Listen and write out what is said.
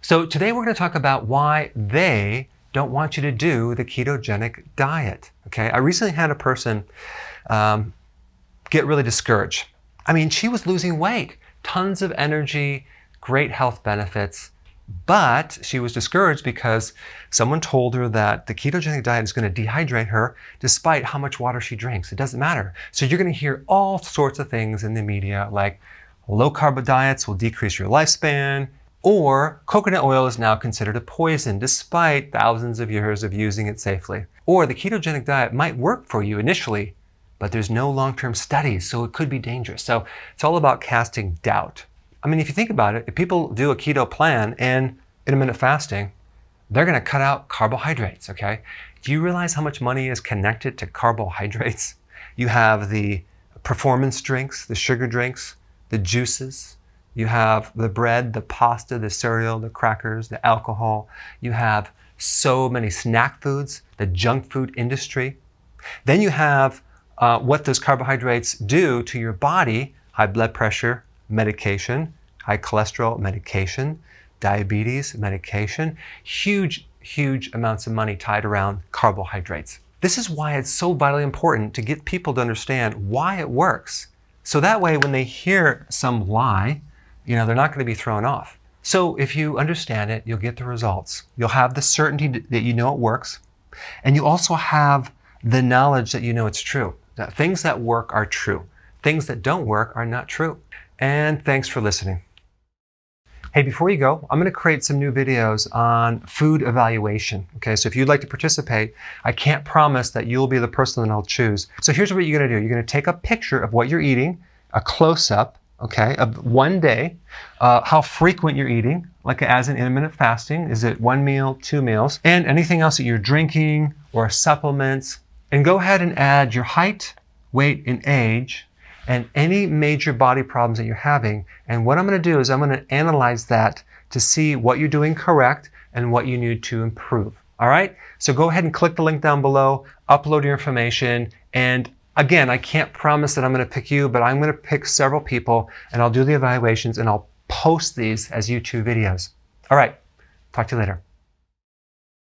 So today we're going to talk about why they don't want you to do the ketogenic diet. Okay, I recently had a person get really discouraged. I mean, she was losing weight, tons of energy, great health benefits, but she was discouraged because someone told her that the ketogenic diet is going to dehydrate her despite how much water she drinks. It doesn't matter. So you're going to hear all sorts of things in the media like low carb diets will decrease your lifespan, or coconut oil is now considered a poison despite thousands of years of using it safely. Or the ketogenic diet might work for you initially, but there's no long-term studies, so it could be dangerous. So it's all about casting doubt. I mean, if you think about it, if people do a keto plan and intermittent fasting, they're going to cut out carbohydrates, okay? Do you realize how much money is connected to carbohydrates? You have the performance drinks, the sugar drinks, the juices. You have the bread, the pasta, the cereal, the crackers, the alcohol. You have so many snack foods, the junk food industry. Then you have what those carbohydrates do to your body: high blood pressure, medication, high cholesterol, medication, diabetes, medication, huge amounts of money tied around carbohydrates. This is why it's so vitally important to get people to understand why it works. So that way, when they hear some lie, they're not going to be thrown off. So if you understand it, you'll get the results. You'll have the certainty that you know it works. And you also have the knowledge that you know it's true. That things that work are true. Things that don't work are not true. And thanks for listening. Hey, before you go, I'm going to create some new videos on food evaluation. Okay, so if you'd like to participate, I can't promise that you'll be the person that I'll choose. So here's what you're going to do. You're going to take a picture of what you're eating, a close-up, okay, of one day, how frequent you're eating, like as in intermittent fasting. Is it 1 meal, 2 meals, and anything else that you're drinking or supplements. And go ahead and add your height, weight, and age, and any major body problems that you're having. And what I'm going to do is I'm going to analyze that to see what you're doing correct and what you need to improve. All right? So go ahead and click the link down below, upload your information, and again, I can't promise that I'm going to pick you, but I'm going to pick several people, and I'll do the evaluations, and I'll post these as YouTube videos. All right. Talk to you later.